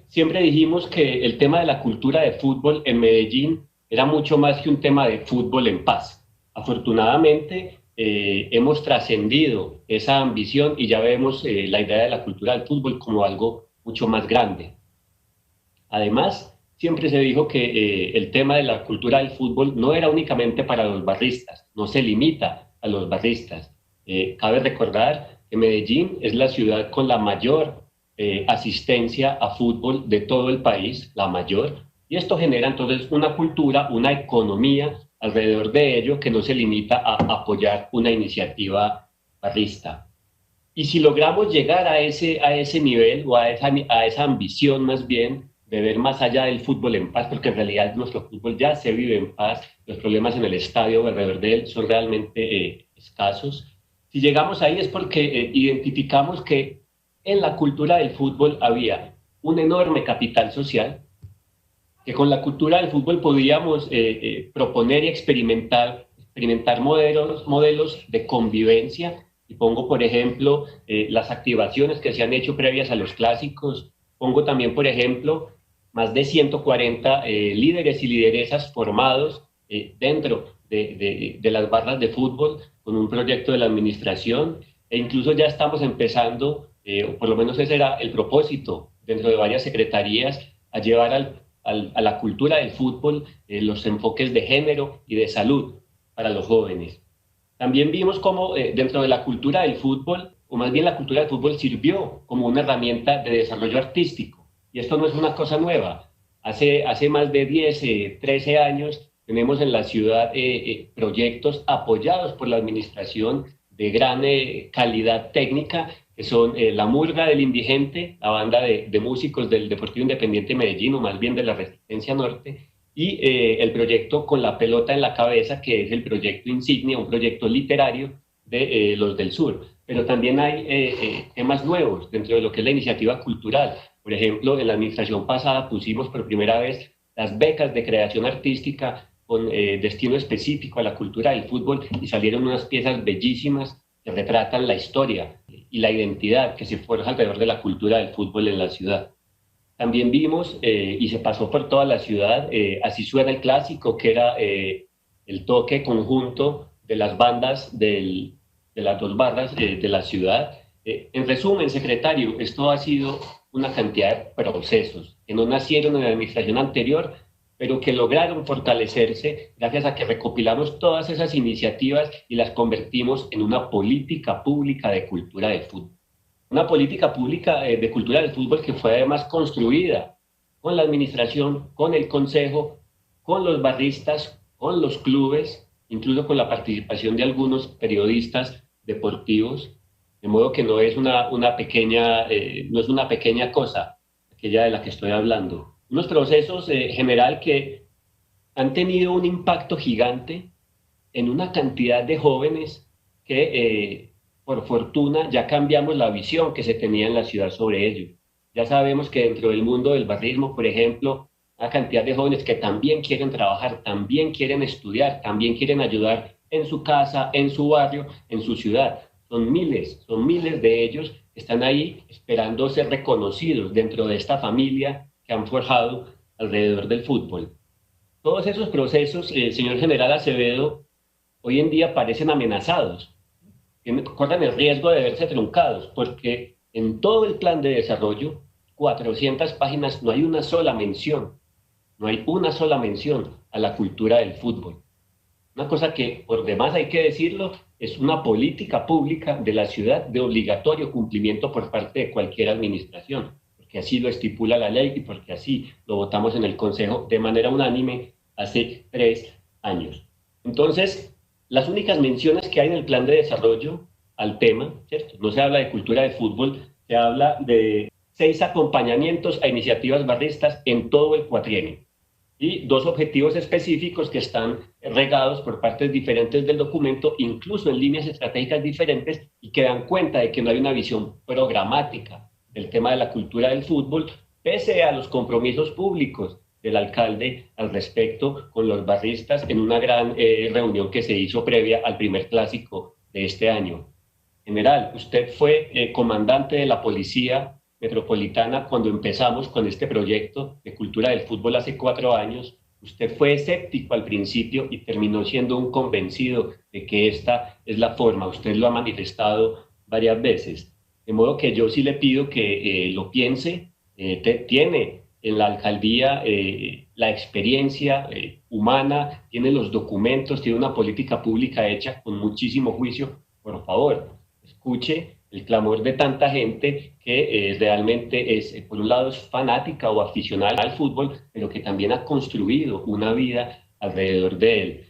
Siempre dijimos que el tema de la cultura de fútbol en Medellín era mucho más que un tema de fútbol en paz. Afortunadamente, hemos trascendido esa ambición y ya vemos la idea de la cultura del fútbol como algo mucho más grande. Además, siempre se dijo que el tema de la cultura del fútbol no era únicamente para los barristas, no se limita a los barristas. Cabe recordar que Medellín es la ciudad con la mayor asistencia a fútbol de todo el país, la mayor, y esto genera entonces una cultura, una economía alrededor de ello que no se limita a apoyar una iniciativa barrista. Y si logramos llegar a ese nivel o a esa ambición más bien de ver más allá del fútbol en paz, porque en realidad nuestro fútbol ya se vive en paz, los problemas en el estadio o alrededor de él son realmente escasos. Si llegamos ahí es porque identificamos que en la cultura del fútbol había un enorme capital social, que con la cultura del fútbol podíamos proponer y experimentar modelos de convivencia. Y pongo, por ejemplo, las activaciones que se han hecho previas a los clásicos. Pongo también, por ejemplo, más de 140 líderes y lideresas formados dentro de las barras de fútbol con un proyecto de la administración. E incluso ya estamos empezando, o por lo menos ese era el propósito, dentro de varias secretarías, a llevar a la cultura del fútbol los enfoques de género y de salud para los jóvenes. También vimos cómo dentro de la cultura del fútbol, o más bien la cultura del fútbol sirvió como una herramienta de desarrollo artístico. Y esto no es una cosa nueva. Hace más de 10, 13 años tenemos en la ciudad proyectos apoyados por la administración de gran calidad técnica, que son La Murga del Indigente, la banda de músicos del Deportivo Independiente Medellín, o más bien de la Resistencia Norte, y el proyecto Con la Pelota en la Cabeza, que es el proyecto insignia, un proyecto literario de los del sur. Pero también hay temas nuevos dentro de lo que es la iniciativa cultural. Por ejemplo, en la administración pasada pusimos por primera vez las becas de creación artística con destino específico a la cultura del fútbol y salieron unas piezas bellísimas que retratan la historia y la identidad que se forja alrededor de la cultura del fútbol en la ciudad. También vimos, y se pasó por toda la ciudad, Así suena el clásico, que era el toque conjunto de las bandas de las dos barras de la ciudad. En resumen, secretario, esto ha sido una cantidad de procesos que no nacieron en la administración anterior, pero que lograron fortalecerse gracias a que recopilamos todas esas iniciativas y las convertimos en una política pública de cultura de fútbol. Una política pública de cultura del fútbol que fue además construida con la administración, con el consejo, con los barristas, con los clubes, incluso con la participación de algunos periodistas deportivos, de modo que no es una pequeña cosa aquella de la que estoy hablando. Unos procesos general que han tenido un impacto gigante en una cantidad de jóvenes que, por fortuna, ya cambiamos la visión que se tenía en la ciudad sobre ello. Ya sabemos que dentro del mundo del barrismo, por ejemplo, una cantidad de jóvenes que también quieren trabajar, también quieren estudiar, también quieren ayudar en su casa, en su barrio, en su ciudad. Son miles de ellos que están ahí esperando ser reconocidos dentro de esta familia que han forjado alrededor del fútbol. Todos esos procesos, señor General Acevedo, hoy en día parecen amenazados, corren el riesgo de verse truncados, porque en todo el plan de desarrollo, 400 páginas, no hay una sola mención, no hay una sola mención a la cultura del fútbol. Una cosa que, por demás hay que decirlo, es una política pública de la ciudad de obligatorio cumplimiento por parte de cualquier administración, porque así lo estipula la ley y porque así lo votamos en el Consejo de manera unánime hace 3 años. Entonces, las únicas menciones que hay en el plan de desarrollo al tema, ¿cierto? No se habla de cultura de fútbol, se habla de 6 acompañamientos a iniciativas barristas en todo el cuatrienio y 2 objetivos específicos que están regados por partes diferentes del documento, incluso en líneas estratégicas diferentes, y que dan cuenta de que no hay una visión programática del tema de la cultura del fútbol, pese a los compromisos públicos del alcalde al respecto con los barristas en una gran reunión que se hizo previa al primer clásico de este año. General, usted fue comandante de la policía metropolitana, cuando empezamos con este proyecto de cultura del fútbol hace 4 años, usted fue escéptico al principio y terminó siendo un convencido de que esta es la forma. Usted lo ha manifestado varias veces. De modo que yo sí le pido que lo piense. Tiene en la alcaldía la experiencia humana, tiene los documentos, tiene una política pública hecha con muchísimo juicio. Por favor, escuche el clamor de tanta gente que realmente es, por un lado, es fanática o aficionada al fútbol, pero que también ha construido una vida alrededor de él.